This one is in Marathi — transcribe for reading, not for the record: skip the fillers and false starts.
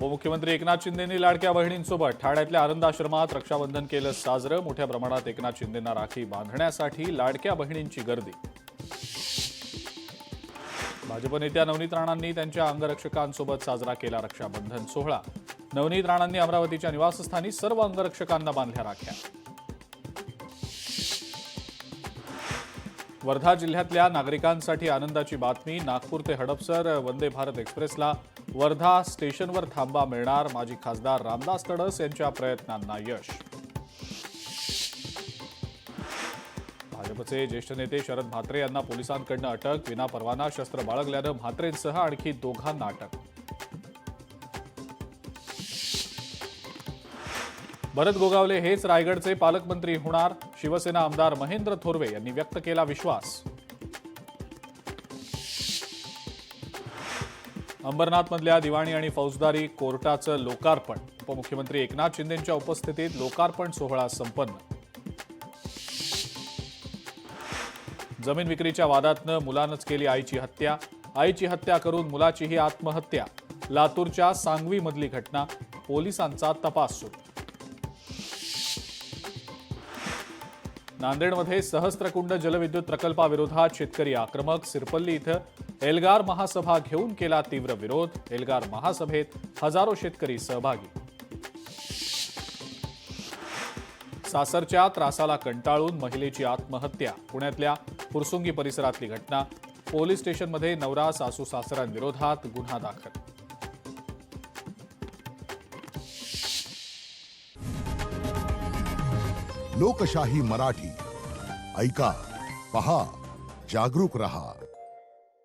उपमुख्यमंत्री एकनाथ शिंदेंनी लाडक्या बहिणींसोबत ठाण्यातल्या आनंद आश्रमात रक्षाबंधन केलं साजरं। मोठ्या प्रमाणात एकनाथ शिंदेंना राखी बांधण्यासाठी लाडक्या बहिणींची गर्दी। भाजप नेत्या नवनीत राणांनी त्यांच्या अंगरक्षकांसोबत साजरा केला रक्षाबंधन सोहळा। नवनीत राणांनी अमरावतीच्या निवासस्थानी सर्व अंगरक्षकांना बांधल्या राख्या। वर्धा जिल्ह्यातल्या नागरिकांसाठी आनंदाची बातमी। नागपूर ते हडपसर वंदे भारत एक्सप्रेसला वर्धा स्टेशनवर थांबा मिळणार। माजी खासदार रामदास तडस यांच्या प्रयत्नांना यश। भाजपचे ज्येष्ठ नेते शरद म्हात्रे यांना पोलिसांकडून अटक। विनापरवाना शस्त्र बाळगल्यानं म्हात्रेंसह आणखी दोघांना अटक। भरत गोगावले हेच रायगडचे पालकमंत्री होणार। शिवसेना आमदार महेंद्र थोरवे यांनी व्यक्त केला विश्वास। अंबरनाथमधल्या दिवाणी आणि फौजदारी कोर्टाचं लोकार्पण। उपमुख्यमंत्री एकनाथ शिंदेंच्या उपस्थितीत लोकार्पण सोहळा संपन्न। जमीन विक्रीच्या वादातनं मुलानंच केली आईची हत्या। आईची हत्या करून मुलाचीही आत्महत्या। लातूरच्या सांगवीमधली घटना। पोलिसांचा तपास सुरू। नांदेडमध्ये सहस्त्रकुंड जलविद्युत प्रकल्पाविरोधात शेतकरी आक्रमक। सिरपल्ली इथं एल्गार महासभा घेऊन केला तीव्र विरोध। एल्गार महासभेत हजारो शेतकरी सहभागी। सासरच्या त्रासाला कंटाळून महिलेची आत्महत्या। पुण्यातल्या फुरसुंगी परिसरातली घटना। पोलीस स्टेशनमध्ये नवरा सासू सासऱ्यांविरोधात गुन्हा दाखल। लोकशाही मराठी ऐका, पहा, जागरूक रहा।